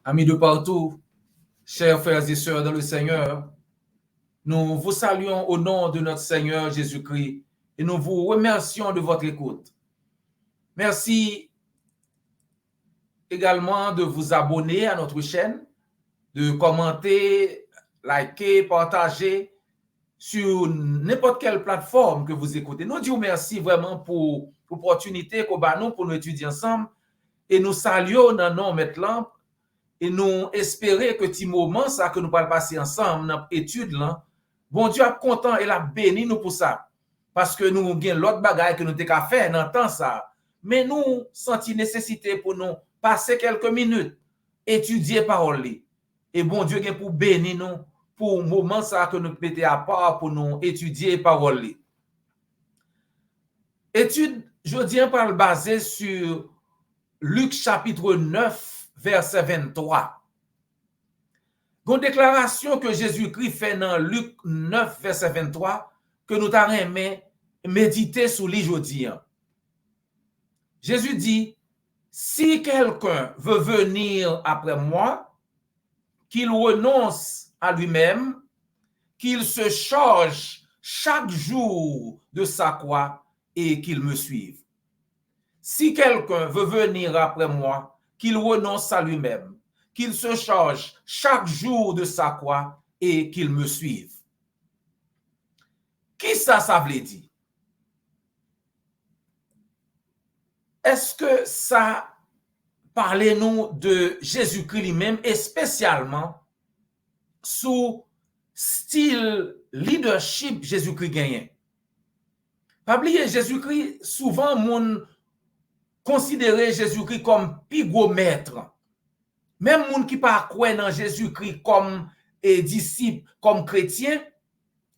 Amis de partout, chers frères et sœurs dans le Seigneur, nous vous saluons au nom de notre Seigneur Jésus-Christ et nous vous remercions de votre écoute. Merci également de vous abonner à notre chaîne, de commenter, liker, partager sur n'importe quelle plateforme que vous écoutez. Nous disons merci vraiment pour l'opportunité qu'on a pour nous étudier ensemble et nous saluons dans nos maintenant et nous espérons que petit moment ça que nous allons passer ensemble dans l'étude là, bon Dieu est content et l'a béni nous pour ça. Parce que nous avons l'autre bagaille que nous avons fait dans le temps ça. Mais nous sentons nécessité pour nous passer quelques minutes, étudier parole. Et bon Dieu est pour bénir nous pour le moment ça que nous mettons à part pour nous étudier parole. Étude, je viens par le baser sur Luc chapitre 9, verset 23. Une déclaration que Jésus-Christ fait dans Luc 9, verset 23, que nous avons méditer sur l'aujourd'hui. Jésus dit, si quelqu'un veut venir après moi, qu'il renonce à lui-même, qu'il se charge chaque jour de sa croix et qu'il me suive. Si quelqu'un veut venir après moi, qu'il renonce à lui-même, qu'il se charge chaque jour de sa croix et qu'il me suive. Qui ça veut dire? Est-ce que ça parle-nous de Jésus-Christ lui-même et spécialement sous style leadership Jésus-Christ gagne? Pas oublier Jésus-Christ, souvent moun considérer Jésus-Christ comme plus gros maître. Même moun qui pas croire dans Jésus-Christ comme disciple, comme chrétien,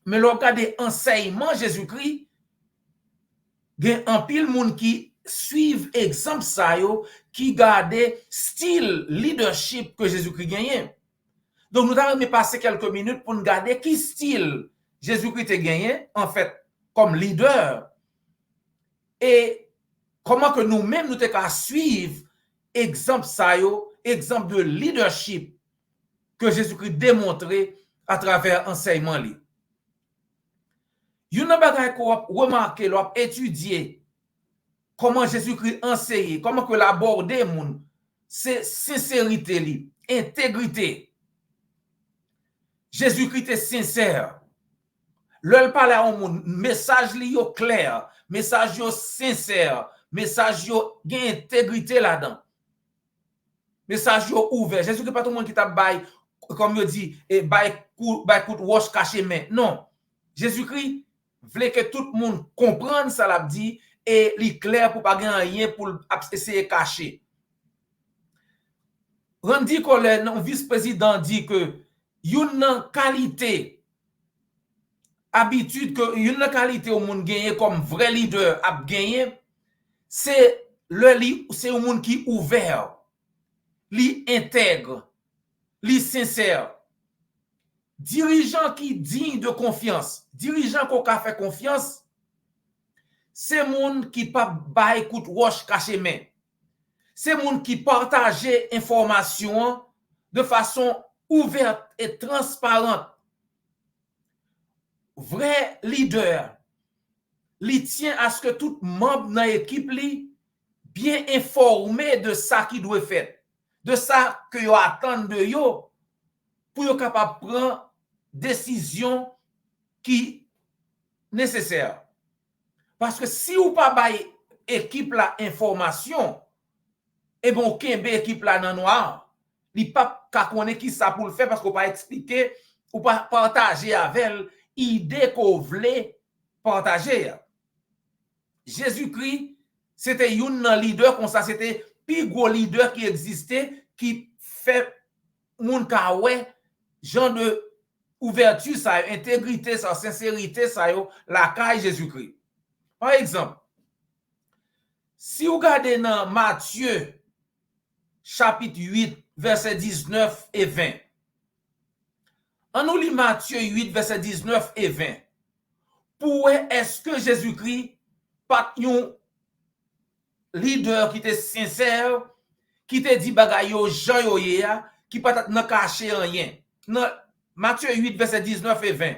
mais le regarder enseignement Jésus-Christ, gen un pile moun qui suivent exemple ça yo, qui garde style leadership que Jésus-Christ gagne. Donc nous allons passer quelques minutes pour nous garder qui style Jésus-Christ a gagné en fait comme leader et comment que nous-mêmes nous t'es suivre exemple ça yo, exemple de leadership que Jésus-Christ démontré à travers enseignement li. Yon bagay qu'on remarquer, l'on étudier comment Jésus-Christ enseigne, comment que l'aborder moun, c'est sincérité li, intégrité. Jésus-Christ est sincère. L'on parle à un moun, message li yo clair, message yo sincère, message yo gen intégrité là-dedans. Message yo ouvert. Jésus-Christ pas tout le monde qui t'a bail comme yo dit et bail coup wash caché main. Non. Jésus-Christ voulait que tout le monde comprenne ça l'a dit et li clair pour pas gagner rien pour essayer cacher. Randy Collen, vice-président dit que une qualité habitude que une qualité au monde gagner comme vrai leader a gagné c'est c'est un monde qui ouvert, li intègre, li sincère. Dirigeant qui digne de confiance, dirigeant qu'on a fait confiance, c'est monde qui pas bail kout roche caché main. C'est monde qui partage information de façon ouverte et transparente. Vrai leader, li tient à ce que tout membre dans l'équipe li bien informé de ça qui doit faire, de ça que yo attend de yo pour yo capable prendre décision qui nécessaire. Parce que si ou pas bail équipe la information et bon kembe équipe la nan noir, li pas ka connaît qui ça pour le faire parce qu'on pas expliquer ou pas partager avec elle idée qu'on voulait partager. Jésus-Christ c'était un leader comme ça, c'était plus gros leader qui existait qui fait moun ka ouais genre de ouverture ça, intégrité ça, sincérité ça yo la caille Jésus-Christ. Par exemple, si vous regardez dans Matthieu chapitre 8 verset 19 et 20. On nous lit Matthieu 8 verset 19 et 20. Pour est-ce que Jésus-Christ pas un leader qui était sincère, qui te dit bagay yo jan yo ye, qui pas nan caché rien. Dans Matthieu 8, verset 19 et 20.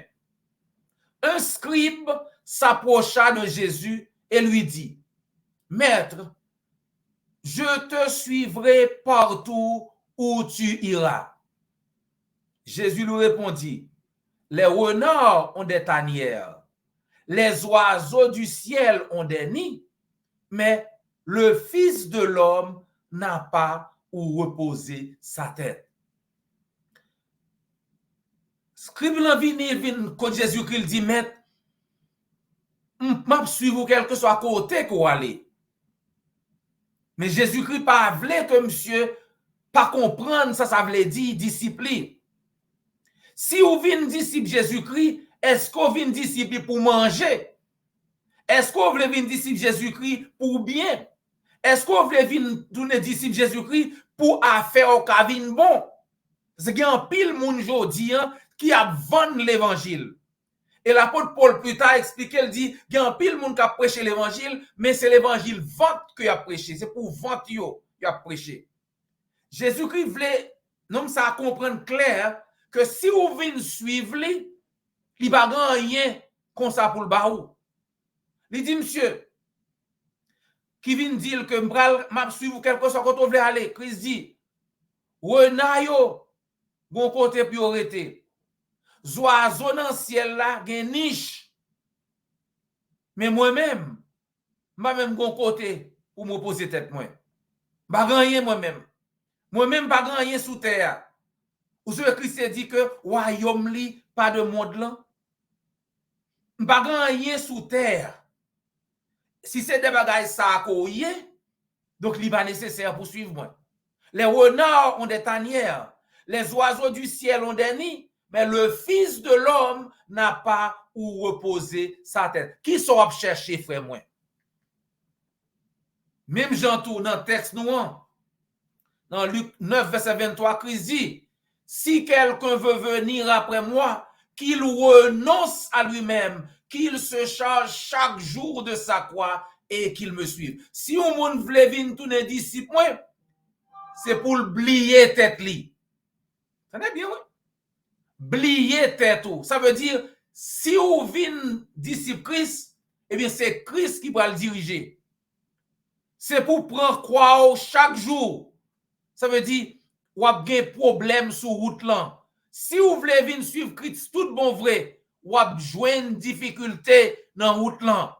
Un scribe s'approcha de Jésus et lui dit, Maître, je te suivrai partout où tu iras. Jésus lui répondit, les renards ont des tanières, les oiseaux du ciel ont des nids, mais le Fils de l'homme n'a pas où reposer sa tête. Scribe lan vin quand Jésus-Christ dit, Maître, m'a suivre quel que soit côté qu'on aller. Mais Jésus-Christ pas voulait que monsieur pas comprendre ça voulait dire discipline. Si vous venez disciple Jésus-Christ, est-ce qu'on vient disciple pour manger? Est-ce qu'on veut venir disciple Jésus-Christ pour bien? Est-ce qu'on veut venir donner disciple Jésus-Christ pour faire au cavine bon? C'est qu'il y a un pile moun jodi qui a vendu l'évangile. Et l'apôtre Paul plus tard explique, il dit, il y a un pile moun qui a prêché l'évangile, mais c'est l'évangile vente qu'il a prêché. C'est pour vente yo, il a prêché. Jésus-Christ voulait, non, ça comprendre clair, que si vous venez suivre lui, il va pas rien comme ça pour le baou. Il dit, monsieur, qui vient dire que m'a suivre quelque chose quand on veut aller. Christ dit, renayo, bon côté priorité. Oiseau dans le ciel là, gen niche. Mais moi-même, moi-même bon côté pour me poser tête moi. Pas rien moi-même. Moi-même pas rien sous terre. Ou ce que Christ dit que royaume li pas de monde là. Pas rien sous terre. Si c'est des bagages ça koye, donc il pas nécessaire pour suivre moi. Les renards ont des tanières, les oiseaux du ciel ont des nids, mais le Fils de l'homme n'a pas où reposer sa tête. Qui sont chercher frère moi? Même Jean tourne dans le texte nous dans Luc 9 verset 23 Christ dit, si quelqu'un veut venir après moi, qu'il renonce à lui-même, qu'il se charge chaque jour de sa croix et qu'il me suive. Si on moun vle vin tourner disciple, c'est pour oublier tête li. Ça n'est bien, oui? Oublier tête ou. Ça veut dire, si on vin disciple Christ, eh bien, c'est Christ qui va le diriger. C'est pour prendre croix chaque jour. Ça veut dire, ou a gen problème sur route là. Si vous voulez venir suivre Christ, tout bon vrai, ou a joindre difficulté dans route là.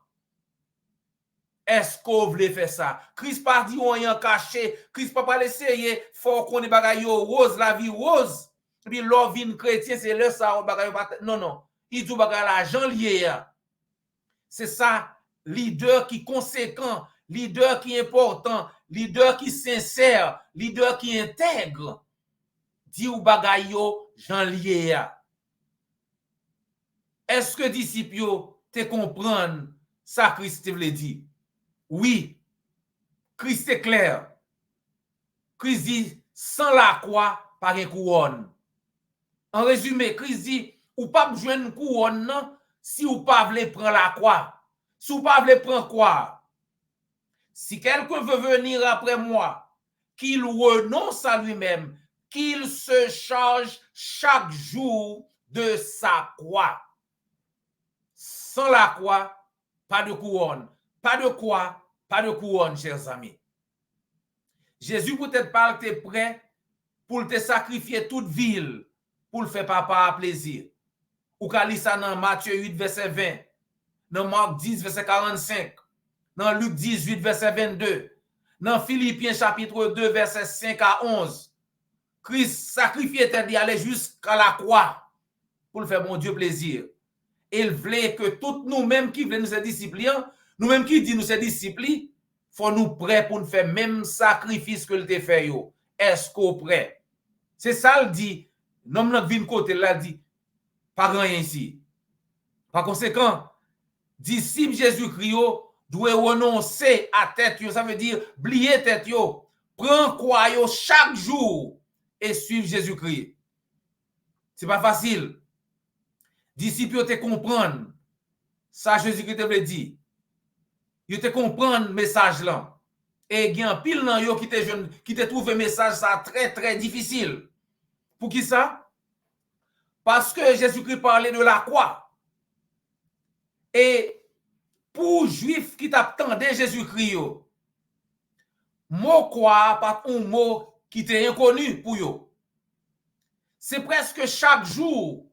Est-ce que vous voulez faire ça? Christ pas dit on y en caché, Christ pas l'essayer, faut qu'on ait bagay yo rose, la vie rose. Et puis l'or vin chrétien, c'est le ça bagay non non, il dit bagay l'argent lié. C'est ça, leader qui conséquent, leader qui important, leader qui sincère, leader qui intègre. Dit ou bagay yo Jean lié. Est-ce que disciple yo te comprendre ça Christ te veut dire? Oui. Christ est clair. Christ dit sans la croix pas de couronne. En résumé, Christ dit ou pas besoin de couronne non si ou pas voulez prendre la croix. Si ou pas voulez prendre quoi? Si quelqu'un veut venir après moi, qu'il renonce à lui-même, qu'il se charge chaque jour de sa croix. Sans la croix, pas de couronne. Pas de quoi, pas de couronne, chers amis. Jésus peut-être pas été prêt pour te sacrifier toute ville pour le faire papa à plaisir. Ou ka li ça dans Matthieu 8, verset 20, dans Marc 10, verset 45, dans Luc 18, verset 22, dans Philippiens chapitre 2, verset 5 à 11. Christ sacrifiait tête, il allait jusqu'à la croix pour le faire mon Dieu plaisir. Il voulait que tous nous-mêmes qui voulons nous ser disciples, nous-mêmes qui disons nous ser disciples, faut nous prêts pour nous faire même sacrifice que le fait yo. Est-ce qu'on prêt? C'est ça le dit. Non notre vie côté là dit pas rien ici. Par conséquent, disciple Jésus-Christ doit renoncer à tête yo, ça veut dire oublier tête yo, prendre croix yo chaque jour et suivre Jésus-Christ. C'est pas facile. Disciple te comprendre ça Jésus-Christ te veut dire. Yo te comprendre message là. Et il y a pile nan yo qui te trouve message ça très très difficile. Pour qui ça? Parce que Jésus-Christ parlait de la croix. Et pour juifs qui t'attendaient Jésus-Christ, mot croix pas un mot qui était inconnu pour eux. C'est presque chaque jour,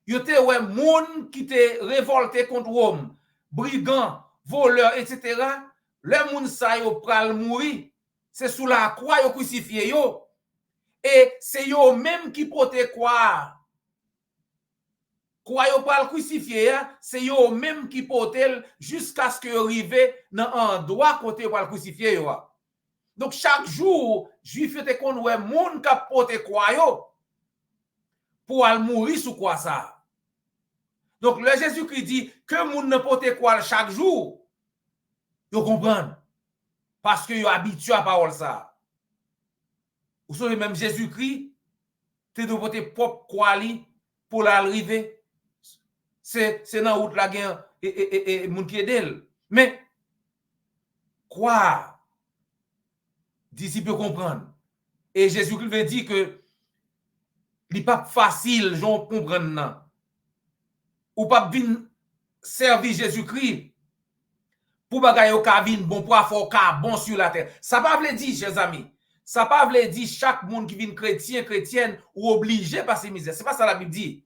il y a ouais monde qui était révolté contre Rome, brigands, voleurs, etc. Le monde ça yo pral mourir, c'est sous la croix yo crucifié yo. Et c'est yo même qui porte croix. Croix yo pral crucifié, c'est yo même qui porte jusqu'à ce que arrive dans endroit côté pral crucifié yo. Donc chaque jour, juif était kon ouais monde qui porte croix yo pour aller mourir sous quoi ça. Donc le Jésus-Christ dit que moun ne porte croix chaque jour. Vous comprenez? Parce que vous habitué à parole ça. Vous savez même Jésus-Christ, tu dois porter propre croix pour l'arriver. C'est dans la route la guerre et moun qui est d'elle. Mais quoi? Disciples comprendre. Et Jésus-Christ veut dire que il n'est pas facile, j'en comprends non. Ou pas venir servir Jésus-Christ pour bagay yo ka vin bon pour avoir ka bon sur la terre. Ça pas veut dire, chers amis, ça pas veut dire chaque monde qui vient chrétien, chrétienne ou obligé passer misère. C'est pas ça la Bible dit.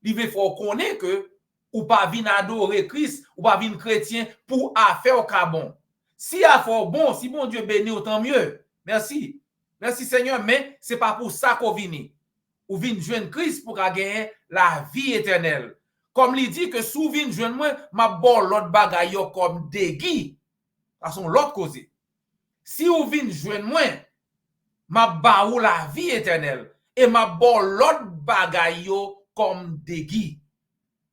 Il faut connaître que ou pas venir adorer Christ, ou pas venir chrétien pour faire ka bon. Si a fait bon, si bon Dieu bénit autant mieux. Merci. Merci Seigneur, mais c'est pas pour ça qu'on vient. Ou vient joindre Christ pour gagner la vie éternelle. Comme il dit que sous vin joindre moi, m'a bon l'autre bagay yo comme dégui. Façon l'autre cause. Si ou vin joindre moi, m'a ba ou la vie éternelle et m'a bon l'autre bagay yo comme dégui.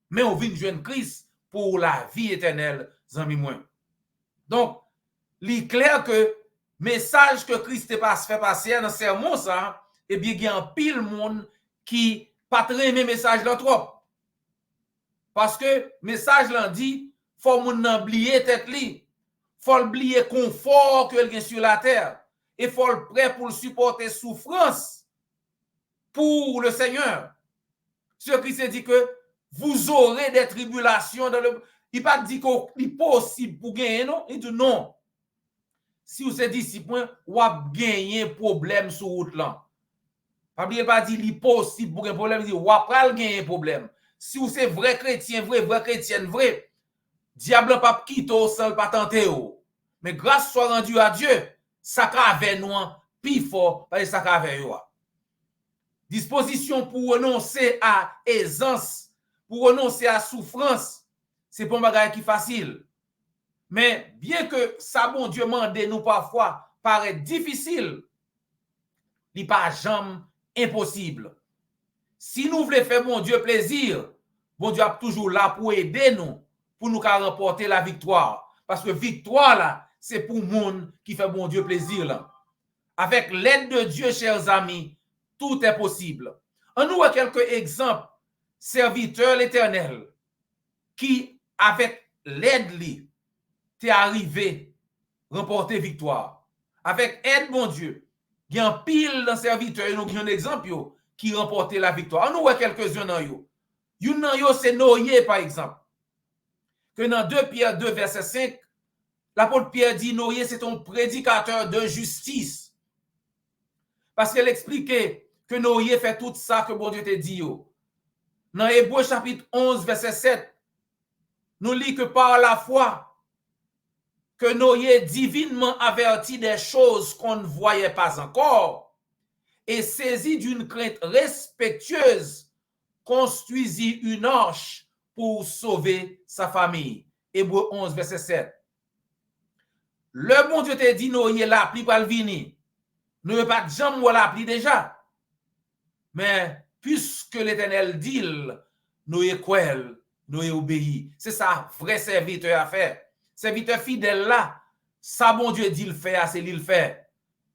Mais ou vin joindre Christ pour la vie éternelle, zami moi. Donc, il est clair que message que Christ fait passer dans sermon ça, et bien il y a un pile monde qui pas très aimé message là trop. Parce que message là dit faut moun nan oublier tête li, faut oublier confort que il sur la terre et faut le prêt pour supporter souffrance pour le Seigneur. Ce Christ dit que vous aurez des tribulations dans le il pas dit qu'il est possible pour gagner non, il dit non. Si vous êtes disciple, ou a gagner problème sur route là. Pas dit il est possible pour gagner problème, il dit ou a pral gagner problème. Si vous êtes vrai chrétien, vrai chrétienne, vrai, diable pas quitter sans pas tenter. Mais grâce soit rendue à Dieu, ça avec nous, plus fort, parce que ça avec nous. Disposition pour renoncer à aisance, pour renoncer à souffrance, c'est pas un bagage qui est facile. Mais bien que ça, bon Dieu, mande nous parfois, paraît difficile, il n'est pas jamais impossible. Si nous voulons faire bon Dieu plaisir, bon Dieu est toujours là pour aider nous, pour nous remporter la victoire. Parce que victoire là, c'est pour le monde qui fait bon Dieu plaisir là. Avec l'aide de Dieu, chers amis, tout est possible. On nous a quelques exemples, serviteurs l'Éternel, qui avec l'aide li, t'es arrivé remporter victoire. Avec aide bon Dieu, il y a un pile de serviteurs, nous avons un exemple qui remportait la victoire. On nous voit quelques-uns dans yo. Yon nan yo c'est Noé par exemple. Que dans 2 Pierre 2 verset 5, l'apôtre Pierre dit Noé c'est un prédicateur de justice. Parce qu'elle expliquait que Noé fait tout ça que bon Dieu te dit yo. Dans Hébreux chapitre 11 verset 7, nous lit que par la foi que Noé divinement averti des choses qu'on ne voyait pas encore et saisi d'une crainte respectueuse construisit une arche pour sauver sa famille. Hébreux 11, verset 7. Le bon Dieu te dit, Noé l'appli pour le venir. Nous pas de jambe ou l'appli déjà. Mais puisque l'Éternel dit, Noé croit, Noé obéit. C'est ça, vrai serviteur à faire. Serviteur fidèle là, ça bon Dieu dit le faire, c'est lui le fait.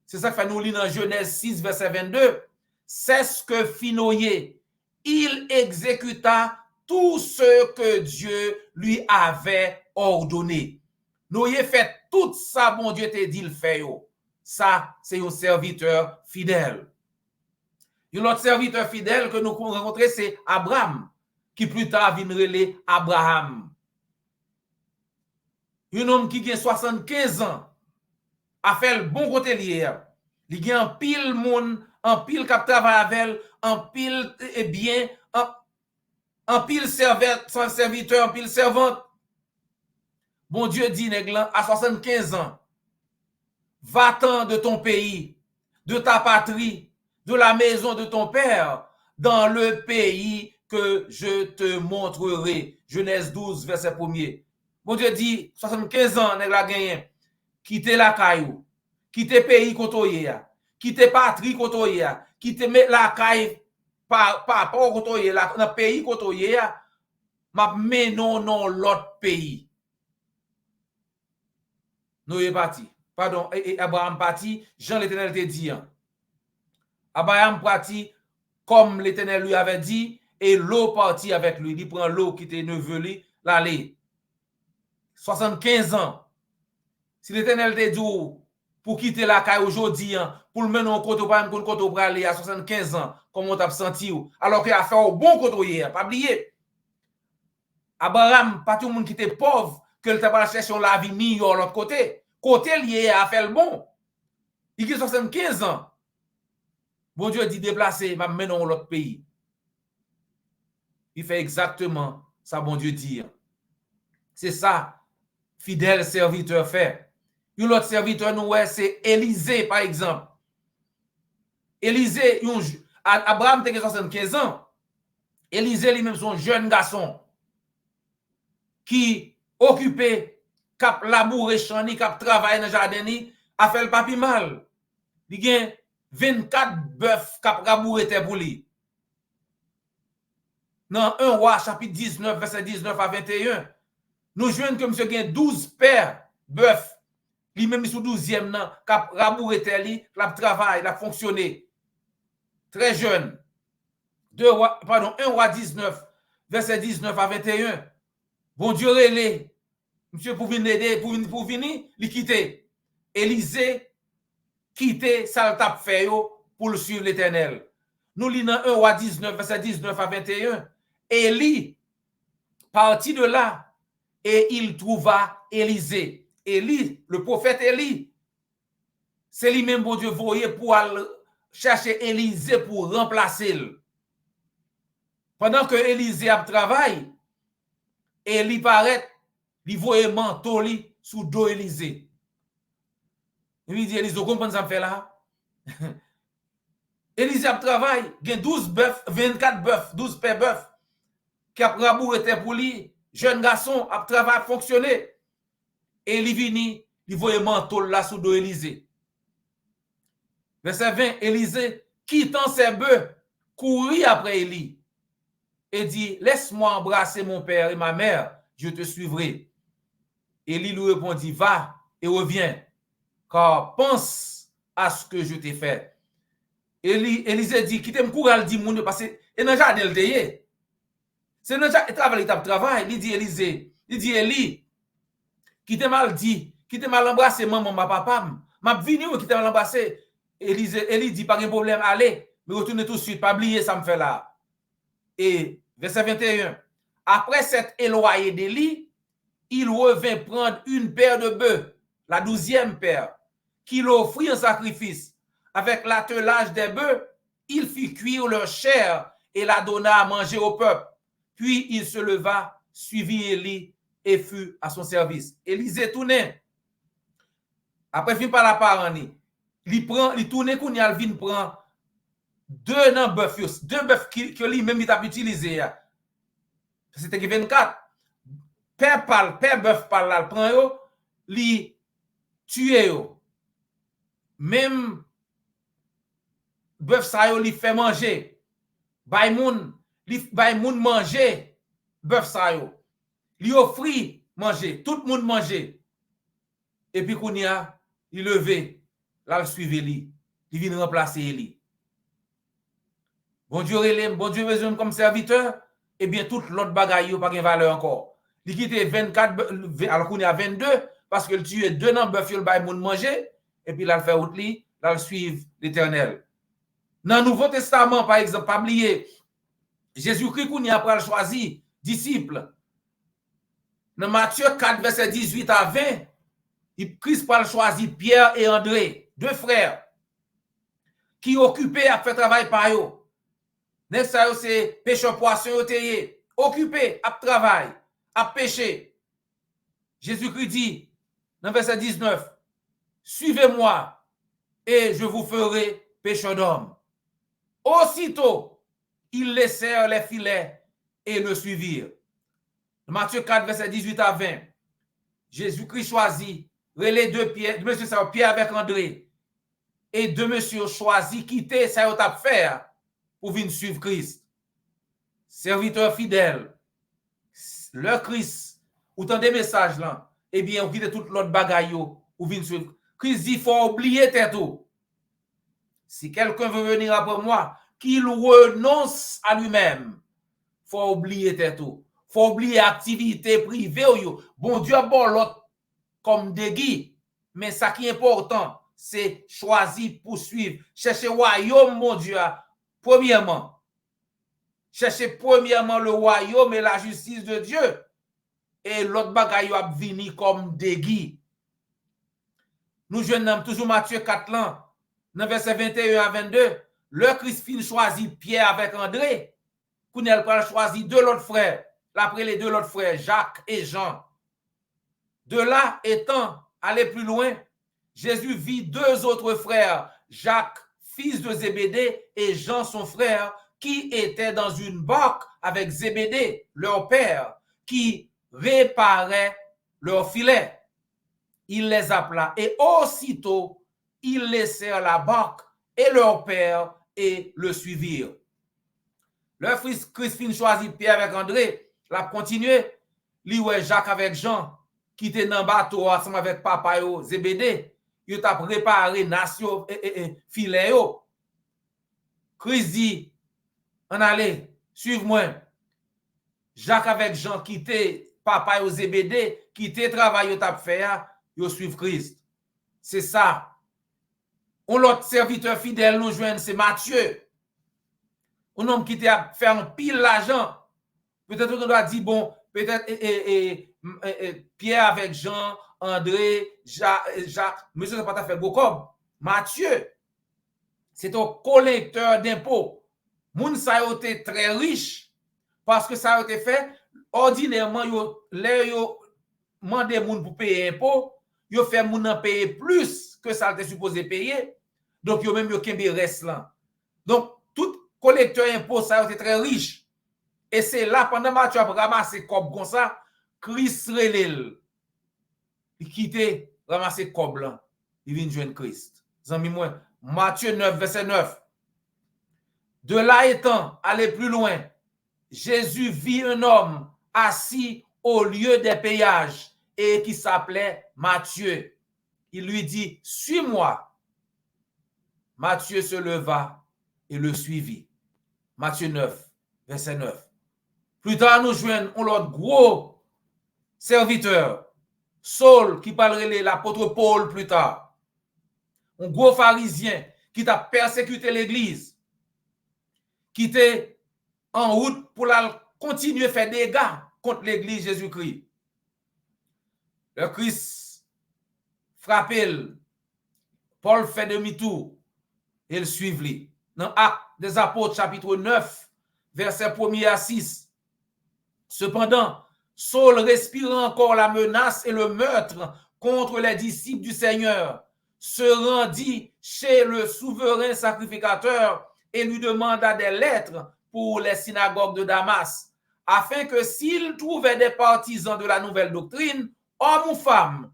C'est ça que fait nous lire dans Genèse 6, verset 22. C'est ce que fit Noé. Il exécuta tout ce que Dieu lui avait ordonné. Noé fait tout ça, bon Dieu te dit le fait. Ça, c'est un serviteur fidèle. Un autre serviteur fidèle que nous rencontrons, c'est Abraham, qui plus tard vient relé Abraham. Un homme qui a 75 ans, a fait le bon côté lié. Il a un pile monde, un pile qui travaille avec, un pile bien, un pile serviteur, un pile servante. Bon Dieu dit, nèglan, à 75 ans, va-t'en de ton pays, de ta patrie, de la maison de ton père, dans le pays que je te montrerai. Genèse 12, verset 1er. Bon Dieu dit, 75 ans, nègla gagné, quittez la caillou, quittez pays kotoye, quittez patrie kotoye, quittez la caille par kotoye, dans pays kotoye, m'a menon non l'autre pays. Nous est parti. Pardon, Abraham parti, Jean l'Éternel te dit. Abraham parti comme l'Éternel lui avait dit, et l'eau partit avec lui. Il prend l'eau qui était neveu, l'aller. 75 ans. Si l'Éternel te dit pour quitter la caille aujourd'hui, pour le mener au côté, pas même côté pour aller à 75 ans, comment tu as senti, alors qu'il a fait au bon côté hier, pas oublier. Abraham, pas tout le monde qui était pauvre, que le t'a pas cherché la vie meilleure l'autre côté. Côté lié a fait le bon. Il a 75 ans. Bon Dieu dit déplacer, m'a mené dans l'autre pays. Il fait exactement ça, bon Dieu dit. C'est ça, fidèle serviteur fait. Un autre serviteur, nous, c'est Élisée, par exemple. Élisée, Abraham a 75 ans. Élisée, lui-même, son jeune garçon qui occupé, cap labourer chani, cap travailler dans le jardin, a fait le papi mal. Il y a 24 bœufs cap labourer pour lui. Dans 1 roi, chapitre 19, verset 19 à 21, nous jouons que monsieur gagne 12 pères bœufs. Lui-même sous 12e, cap labourer li, cap travail, a fonctionné. Très jeune. 1 roi 19, verset 19 à 21. Bon Dieu relé, monsieur pour venir aider, pour venir, il quitter. Élisée quitter ça t'a fait pour le suivre l'Éternel. Nous lisons 1 roi 19, verset 19 à 21. Élie partit de là et il trouva Élisée. Élie, le prophète Élie, c'est lui-même, bon Dieu, voyait pour aller chercher Élisée pour remplacer. Pendant que Élisée a travaillé, Élie paraît, il voyait manteau sous dos Élisée. Il dit, Élisée, comment ça me fait là? Élisée a travaillé, il y a 12 bœufs, 24 bœufs, 12 pères bœufs, qui a rabouré pour lui, jeune garçon, a travaillé, fonctionné. Et il vini, il voyait manteau là sous dos Élisée. Verset 20, Élisée, quittant ses bœufs, courit après Élie et dit, laisse-moi embrasser mon père et ma mère, je te suivrai. Élie lui répondit, va et reviens, car pense à ce que je t'ai fait. Élisée dit, quitte me courir, dit mon parce que et dans jardin le teye. C'est dans jardin travail, il dit Élisée, il dit Élie, quitte mal dit, quitte mal embrasser maman ma papa, m'a vini ou quitte mal embrasser. Élie dit pas de problème, allez, mais retournez tout de suite, pas oublier ça me fait là. Et verset 21, après s'être éloigné d'Élie, il revint prendre une paire de bœufs, la 12e paire, qu'il offrit en sacrifice. Avec l'attelage des bœufs, il fit cuire leur chair et la donna à manger au peuple. Puis il se leva, suivit Élie et fut à son service. Élisée tournait. Après, fin par la parani. Il tourne, il vient prendre deux bœufs que lui-même il a utilisé. C'était 24. Père bœuf par là, prend yo, li tue yo. Même bœuf sa yo li fait manger. Bay moun manger bœuf sa yo. Li offri manger, tout le monde manger. Et puis kounia, il levé, là il suivait li. Il vient remplacer li. Bon Dieu relève, bon Dieu besoin comme serviteur, et bien toute l'autre bagaille pas de valeur encore. Il quitte 24 alors qu'on est à 22 parce que le tue deux dans bœuf il bail moun manger et puis là le fait route li, là le suivre l'Éternel. Dans le Nouveau Testament, par exemple, pas oublier, Jésus-Christ, qu'on y a choisi, disciples. Dans Matthieu 4, verset 18 à 20, Christ parle choisi Pierre et André, deux frères, qui occupés à faire travail par eux. Next, c'est pêcheur poisson, occupé à travail, à pêcher. Jésus-Christ dit, dans verset 19, suivez-moi et je vous ferai pêcheur d'hommes. Aussitôt, ils laissèrent les filets et le suivirent. Matthieu 4, verset 18 à 20. Jésus-Christ choisit, les deux Pierre, monsieur Pierre avec André, et deux messieurs choisis quitter ça au tap faire pour venir suivre Christ. Serviteur fidèle, le Christ, ou tant des messages là, eh bien, on quitte tout l'autre bagaille ou venir suivre. Christ dit, il faut oublier tête. Si quelqu'un veut venir après moi, qu'il renonce à lui-même, il faut oublier tête. Il faut oublier activité privée. Bon Dieu, bon l'autre comme déguis, mais ça qui est important, c'est choisir, poursuivre, chercher le royaume, mon Dieu, premièrement. Cherchez premièrement le royaume et la justice de Dieu. Et l'autre bagaille a venu comme déguis. Nous jouons toujours Matthieu 4 ans, dans verset 21 à 22. Le Christ fin choisit Pierre avec André. Kounel pral choisi deux autres frères. Après les deux autres frères, Jacques et Jean. De là étant allé plus loin, Jésus vit deux autres frères, Jacques, fils de Zébédée, et Jean, son frère, qui étaient dans une barque avec Zébédée, leur père, qui réparait leur filet. Il les appela et aussitôt, ils laissèrent la barque et leur père et le suivirent. Le fils Christine choisit Pierre avec André, l'a continué, lui Jacques avec Jean, qui était dans le bateau ensemble avec papa yo, Zébédée, il a préparé nation filet yo. Christ dit, en allez, suive-moi. Jacques avec Jean quitté papa yo Zébédée, quitté travail yo t'a fait, yo suivre Christ. C'est ça. On l'autre serviteur fidèle nous joigne, c'est Matthieu. Un homme qui a fait un pile l'argent. Peut-être qu'on doit dire, bon, peut-être Pierre avec Jean, André, Jacques, monsieur, ça n'a pas fait beaucoup. Matthieu, c'est un collecteur d'impôts. Moun ça a été très riche parce que ça a été fait ordinairement, yo mandé moun pour payer impôts, yo fait moun en payer plus que ça était supposé payer. Donc, yo même yo kembe reste là. Donc, tout collecteur d'impôts, ça a été très riche. Et c'est là, pendant que Matthieu a ramassé cob comme ça, Christ relève. Il quitte, ramassé cob là. Il vient joindre Christ. Matthieu 9, verset 9. De là étant, allez plus loin, Jésus vit un homme assis au lieu des péages et qui s'appelait Matthieu. Il lui dit, suis-moi. Matthieu se leva et le suivit. Matthieu 9, verset 9. Plus tard, nous joignons l'autre gros serviteur, Saul, qui parlerait l'apôtre Paul plus tard. Un gros pharisien qui t'a persécuté l'église, qui était en route pour continuer à faire des dégâts contre l'église Jésus-Christ. Le Christ frappe, Paul fait demi-tour et il suit lui. Dans Actes des Apôtres, chapitre 9, verset 1er à 6. Cependant, Saul respirant encore la menace et le meurtre contre les disciples du Seigneur, se rendit chez le souverain sacrificateur et lui demanda des lettres pour les synagogues de Damas, afin que s'il trouvait des partisans de la nouvelle doctrine, hommes ou femmes,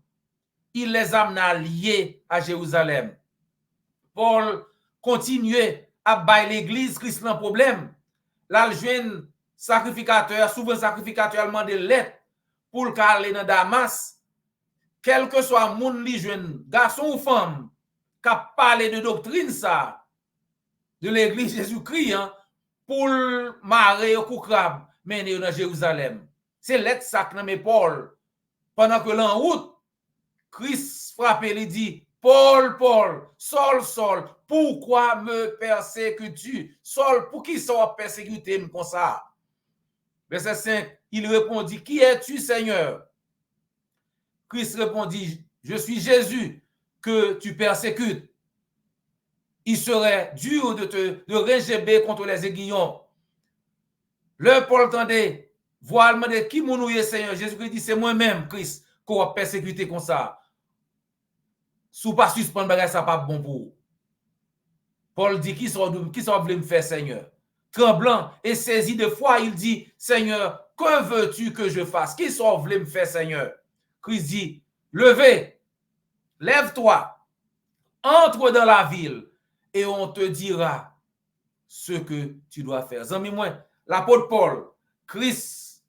il les amena liés à Jérusalem. Paul continuait à bailler l'église, Christ n'a problème. Là, le jeune sacrificateur, souverain sacrificateur, demande des lettres pour aller dans Damas, quel que soit moun li jeune, garçon ou femme, qui a parlé de doctrine ça, de l'église Jésus-Christ, hein, pour marrer au crabe, mener dans Jérusalem. C'est lettre ça que Paul, pendant que l'en route, Christ frappe et lui dit, Paul, Paul, Saul, Saul, pourquoi me persécutes-tu? Saul, pour qui ça persécuté comme ça? Verset 5, il répondit, qui es-tu, Seigneur? Christ répondit, je suis Jésus que tu persécutes. Il serait dur de régeber contre les aiguillons. Le Paul tendait, voilà, demandé qui m'ouille, Seigneur. Jésus-Christ dit, c'est moi-même, Christ, qu'on va persécuter comme ça. Sous pas suspendre bagage, ça pas bon pour vous. Paul dit, qui sont voulu me faire, Seigneur? Tremblant et saisi de foi, il dit, Seigneur, que veux-tu que je fasse? Qui sont voulu me faire, Seigneur? Christ dit, levez, lève-toi, entre dans la ville et on te dira ce que tu dois faire. Zami moi, l'apôtre Paul, Christ,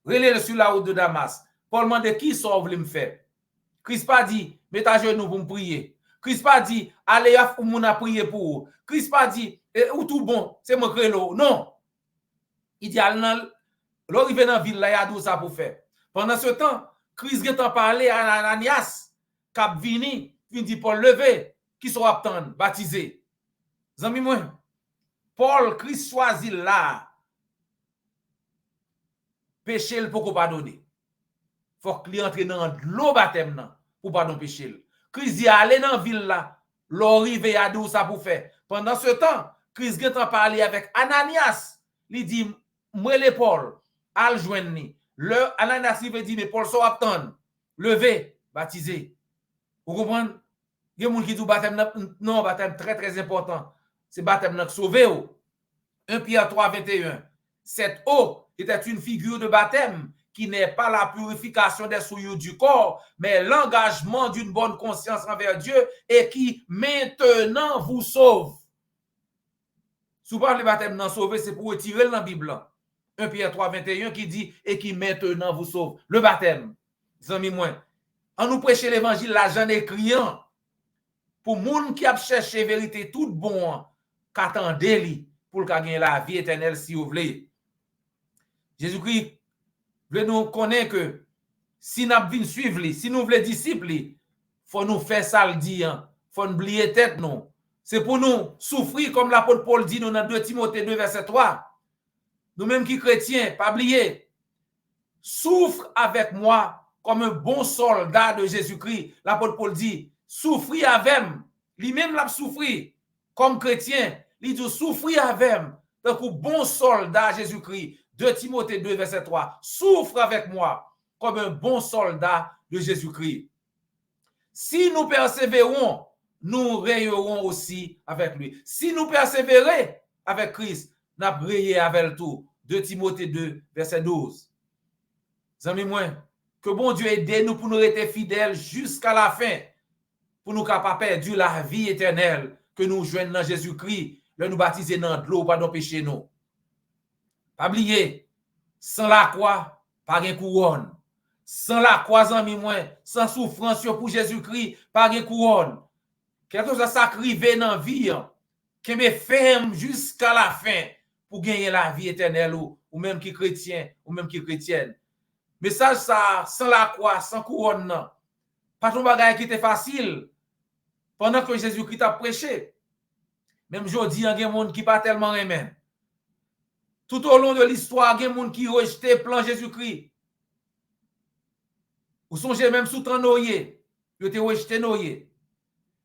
relève sur la route de Damas. Paul demande qui sont voulu me faire. Christ pas dit, mets à genoux pour me prier. Christ pas dit, allez à moun a prier pour vous. Christ pas dit, ou tout bon, c'est mon créneau. Non. Il dit, l'arrivé dans la ville, là, il y a tout ça pour faire. Pendant ce temps, Christ a parlé à Ananias, cap vini, il dit, Paul, levé, qui sont attendus, baptisés. Zami moi, Paul, Christ choisit là, péché le pour pardonner. Faut qu'il entre dans l'eau baptême pour pardonner péché. Christ dit, allez dans la ville là, l'arrivé à tout ça pour faire. Pendant ce temps, Christ a parlé avec Ananias. Il dit, moi les Paul, al joindre. Le Ananias il veut dire, mais Paul soit attendre. Levé, baptisé. Vous comprenez? Il y a des gens qui disent baptême, non, baptême très très important. C'est baptême sauvé. 1 Pierre 3, 21. Cette eau était une figure de baptême qui n'est pas la purification des souillures du corps, mais l'engagement d'une bonne conscience envers Dieu et qui maintenant vous sauve. Souvent, le baptême non sauvé, c'est pour retirer dans la Bible. 1 Pierre 3, 21 qui dit et qui maintenant vous sauve. Le baptême. Amis moi, en nous prêcher l'évangile, là, j'en ai criant. Pour moun qui a cherché vérité tout bon, qu'attendez-li pour gagner la vie éternelle si vous voulez. Jésus-Christ veut nous connaître que si nous voulons suivre, si nous voulons disciples, il faut nous faire ça le dire. Il faut nous oublier tête nous. C'est pour nous souffrir comme l'apôtre Paul dit nous dans 2 Timothée 2 verset 3. Nous-mêmes qui chrétiens, pas oublier. Souffre avec moi comme un bon soldat de Jésus-Christ. L'apôtre Paul dit, souffrir avec lui-même l'a souffrir comme chrétien. Il dit souffrir avec donc un bon soldat Jésus-Christ. 2 Timothée 2 verset 3. Souffre avec moi comme un bon soldat de Jésus-Christ. Si nous persévérons, nous rayerons aussi avec lui. Si nous persévérons avec Christ, nous briller avec tout. 2 Timothée 2 verset 12. Amis moi, que bon Dieu aide nous pour nous rester fidèles jusqu'à la fin, pour nous capables perdre la vie éternelle que nous joignons dans Jésus-Christ, le nous baptiser dans l'eau, pardon péché nous. Pas oublier, sans la croix, pas de couronne. Sans la croix, amis moi, sans souffrance pour Jésus-Christ, pas de couronne. Quelque chose à arriver dans la vie, qui me ferme jusqu'à la fin pour gagner la vie éternelle ou même qui chrétien, ou même qui chrétienne. Message ça, sans la croix, sans couronne, non. Pas ton bagage qui était facile. Pendant que Jésus-Christ a prêché. Même aujourd'hui, il y a des gens qui pas tellement aimé. Tout au long de l'histoire, il y a des gens qui rejeté le plan Jésus-Christ. Vous songez même sous temps Noé, ils ont rejeté Noé.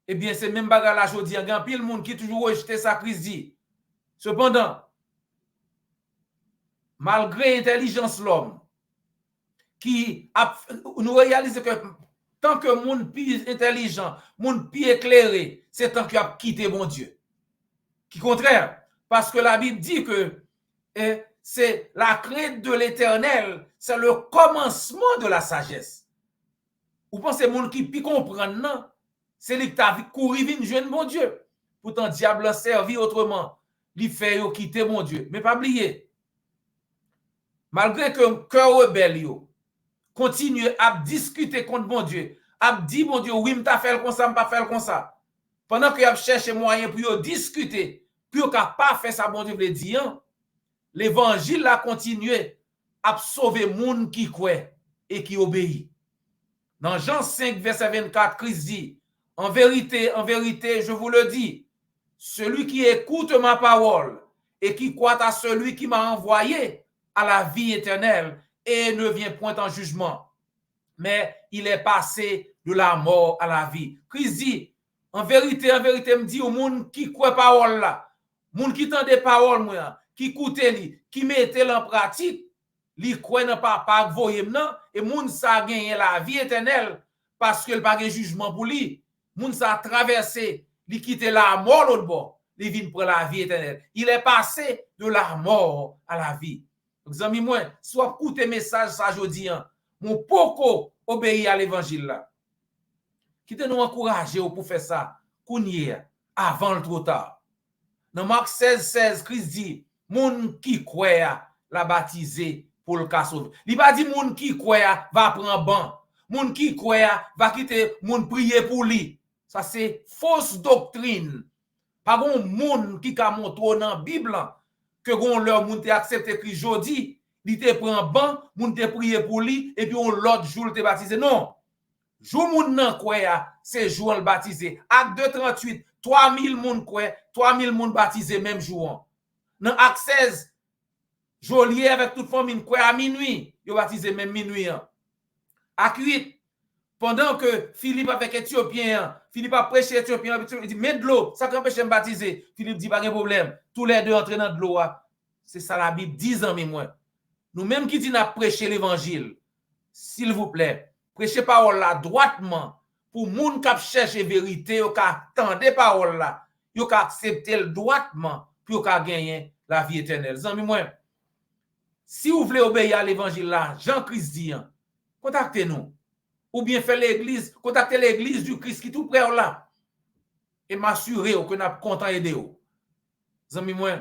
Eh bien, c'est même bagage là aujourd'hui, il y a pile de monde qui toujours rejeté sa Christ. Cependant, malgré l'intelligence de l'homme, qui a, nous réalisons que tant que le monde plus intelligent, le monde plus éclairé, c'est tant qu'il a quitté mon Dieu. Qui contraire, parce que la Bible dit que c'est la crainte de l'Éternel, c'est le commencement de la sagesse. Vous pensez que le monde qui peut comprendre, non? C'est lui qui a couru vite jeune mon Dieu. Pourtant, le diable a servi autrement. Il fait quitter mon Dieu. Mais pas oublier, malgré que le cœur rebelle, continue à discuter contre mon Dieu, à dire mon Dieu, oui, je t'ai fait comme ça, je pas fait comme ça. Pendant qu'il a cherché moyen pour discuter, pour qu'il n'a pas fait ça, bon Dieu veut dire, l'évangile a continué à sauver les gens qui croient et qui obéissent. Dans Jean 5, verset 24, Christ dit, en vérité, je vous le dis, celui qui écoute ma parole et qui croit à celui qui m'a envoyé à la vie éternelle et ne vient point en jugement, mais il est passé de la mort à la vie. Christ dit, en vérité, me dit au monde qui croit parole là, monde qui tend des paroles, moi, qui écoute li, qui mette en pratique, li croit dans papa voyez non, et monde ça gagné la vie éternelle parce que le pas de jugement pour lui. Monde ça traversé, li quitte la mort l'autre bord, li vient pour la vie éternelle. Il est passé de la mort à la vie. Donc amis moi, soit écoutez message ça jodi hein, mon poko obéir à l'évangile là. Qui te nous encourager pour faire ça, kounye avant le trop tard. Dans Marc 16, Christ dit, moun qui croit la baptiser pour le cas sauvé. Il pas dit moun qui croit va prendre ban. Moun qui croit va quitter moun prier pour lui. Ça c'est fausse doctrine. Pas gon moun qui ka montre dans Bible que gon leur moun te accepté Christ jodi, il te prend ban, moun te prier pour lui et puis on l'autre jour te baptiser. Non. Jou moun nan croit c'est jour le baptisé. Acte 2:38 3000 moun croit, 3000 moun baptisé même jour. Dans Acte 16 Joliet avec toute famille croit à minuit, yo baptisé même minuit. Acte 8 pendant que Philippe avec Éthiopien, Philippe a prêché Éthiopien, il dit mets de l'eau, ça empêche de me baptiser. Philippe dit pas de problème. Tous les deux entrent dans de l'eau. C'est ça la Bible 10 ans mais moi. Nous même qui dit n'a prêcher l'évangile. S'il vous plaît, prêchez parole là droitement pour moun qui cherche vérité, yo ka tendre parole là, yo ka accepter le droitement pour yo ka gagner la vie éternelle. Zami moi, si vous voulez obéir à l'évangile là, Jean-Christ dit, contactez-nous. Ou bien fait l'église, contactez l'église du Christ qui tout près là. Et m'assurer que nous sommes contents d'aider. Zami moi,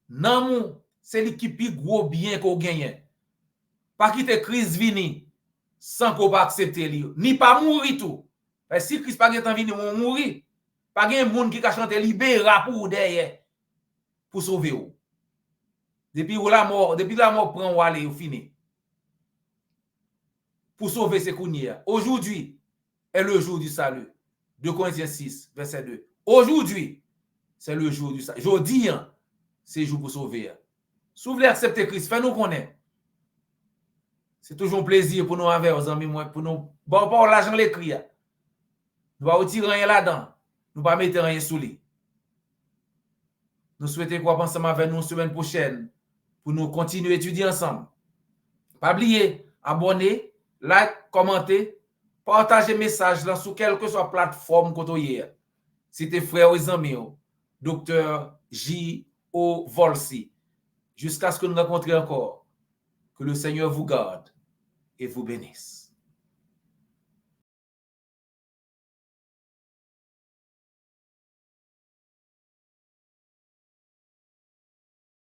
nan c'est l'équipe qui gros bien qu'on gagne. Pas quitter Christ vini sans qu'on pas accepter lui, ni pas mourir tout. Parce que si Christ pas gen vini on mourir, pas gen monde qui ka chanter libéra pour derrière pour sauver ou. Depuis la mort prend ou aller ou fini. Pour sauver ces kounye. Aujourd'hui est le jour du salut. 2 Corinthiens 6 verset 2. Aujourd'hui, c'est le jour du salut. Jodi c'est le jour pour sauver. Si vous voulez accepter Christ, faites-nous connaître. C'est toujours un plaisir pour nous avec aux amis, pour nous. Bon, pas l'argent l'écrit. Nous ne pas retirer rien là-dedans. Nous ne pas mettre rien sous lui. Nous souhaitons qu'on pense avec nous la semaine prochaine pour nous continuer à étudier ensemble. Pas oublier, abonner, like, commenter, partager le message là sur quelle que soit plateforme que vous avez. C'était frère et amis, Dr. J.O. Volsi. Jusqu'à ce que nous rencontrions encore. Que le Seigneur vous garde et vous bénisse.